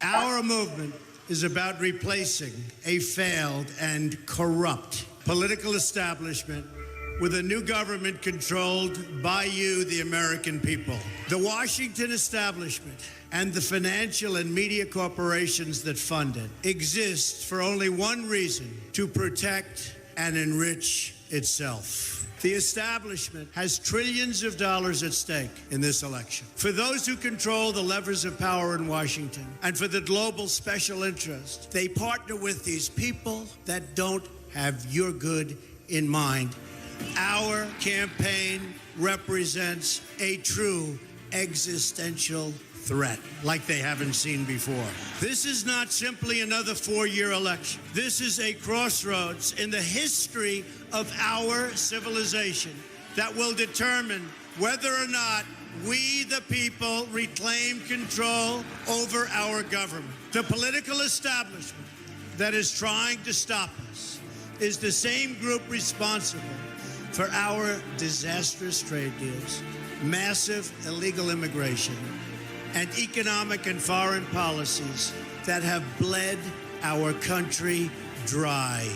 Our movement is about replacing a failed and corrupt political establishment with a new government controlled by you, the American people. The Washington establishment and the financial and media corporations that fund it exist for only one reason: to protect and enrich itself. The establishment has trillions of dollars at stake in this election. For those who control the levers of power in Washington and for the global special interest, they partner with these people that don't have your good in mind. Our campaign represents a true existential threat like they haven't seen before. This is not simply another four-year election. This is a crossroads in the history of our civilization that will determine whether or not we, the people, reclaim control over our government. The political establishment that is trying to stop us is the same group responsible for our disastrous trade deals, massive illegal immigration, and economic and foreign policies that have bled our country dry.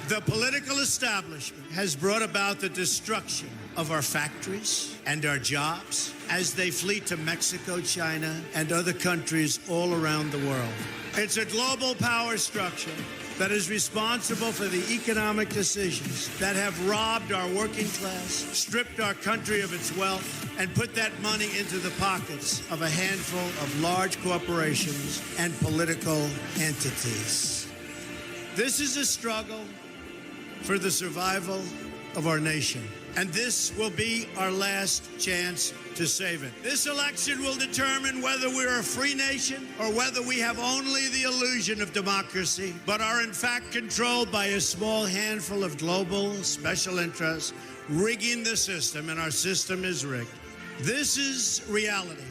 The political establishment has brought about the destruction of our factories and our jobs as they flee to Mexico, China, and other countries all around the world. It's a global power structure that is responsible for the economic decisions that have robbed our working class, stripped our country of its wealth, and put that money into the pockets of a handful of large corporations and political entities. This is a struggle for the survival of our nation, and this will be our last chance to save it. This election will determine whether we're a free nation or whether we have only the illusion of democracy, but are in fact controlled by a small handful of global special interests rigging the system, and our system is rigged. This is reality.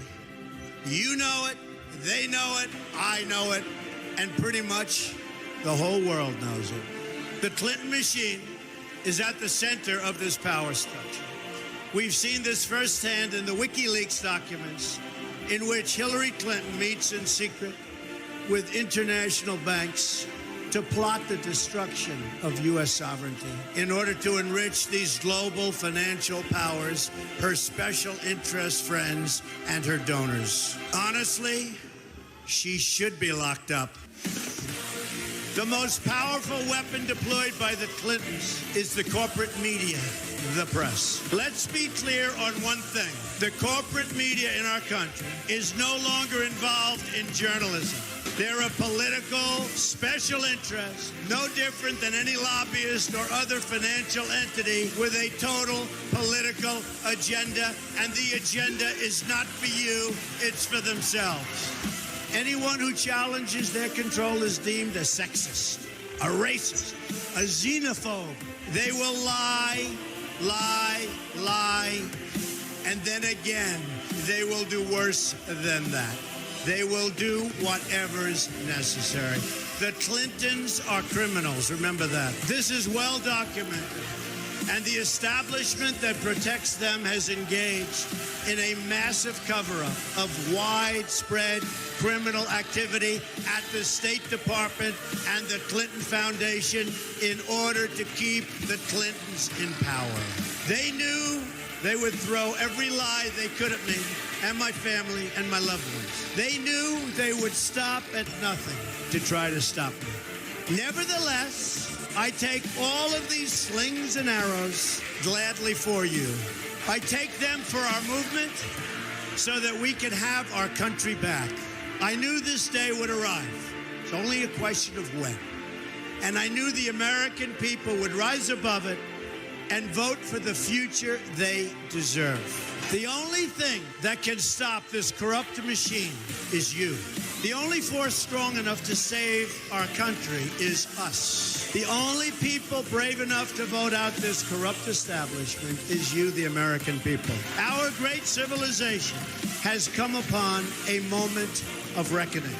You know it, they know it, I know it, and pretty much the whole world knows it. The Clinton machine is at the center of this power structure. We've seen this firsthand in the WikiLeaks documents, in which Hillary Clinton meets in secret with international banks to plot the destruction of U.S. sovereignty in order to enrich these global financial powers, her special interest friends, and her donors. Honestly, she should be locked up. The most powerful weapon deployed by the Clintons is the corporate media, the press. Let's be clear on one thing. The corporate media in our country is no longer involved in journalism. They're a political special interest, no different than any lobbyist or other financial entity with a total political agenda, and the agenda is not for you, it's for themselves. Anyone who challenges their control is deemed a sexist, a racist, a xenophobe. They will lie, lie, lie, and then again, they will do worse than that. They will do whatever is necessary. The Clintons are criminals, remember that. This is well documented. And the establishment that protects them has engaged in a massive cover-up of widespread criminal activity at the State Department and the Clinton Foundation in order to keep the Clintons in power. They knew they would throw every lie they could at me and my family and my loved ones. They knew they would stop at nothing to try to stop me. Nevertheless, I take all of these slings and arrows gladly for you. I take them for our movement so that we can have our country back. I knew this day would arrive. It's only a question of when. And I knew the American people would rise above it and vote for the future they deserve. The only thing that can stop this corrupt machine is you. The only force strong enough to save our country is us. The only people brave enough to vote out this corrupt establishment is you, the American people. Our great civilization has come upon a moment of reckoning.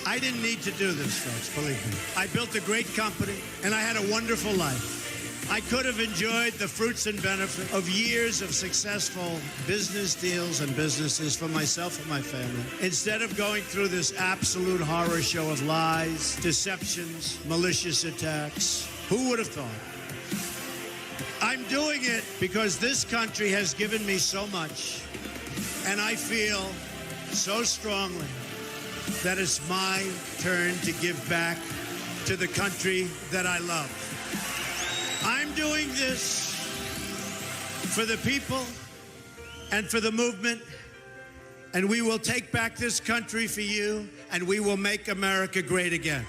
I didn't need to do this, folks, believe me. I built a great company, and I had a wonderful life. I could have enjoyed the fruits and benefits of years of successful business deals and businesses for myself and my family. Instead of going through this absolute horror show of lies, deceptions, malicious attacks, who would have thought? I'm doing it because this country has given me so much, and I feel so strongly that it's my turn to give back to the country that I love. I'm doing this for the people and for the movement, and we will take back this country for you, and we will make America great again.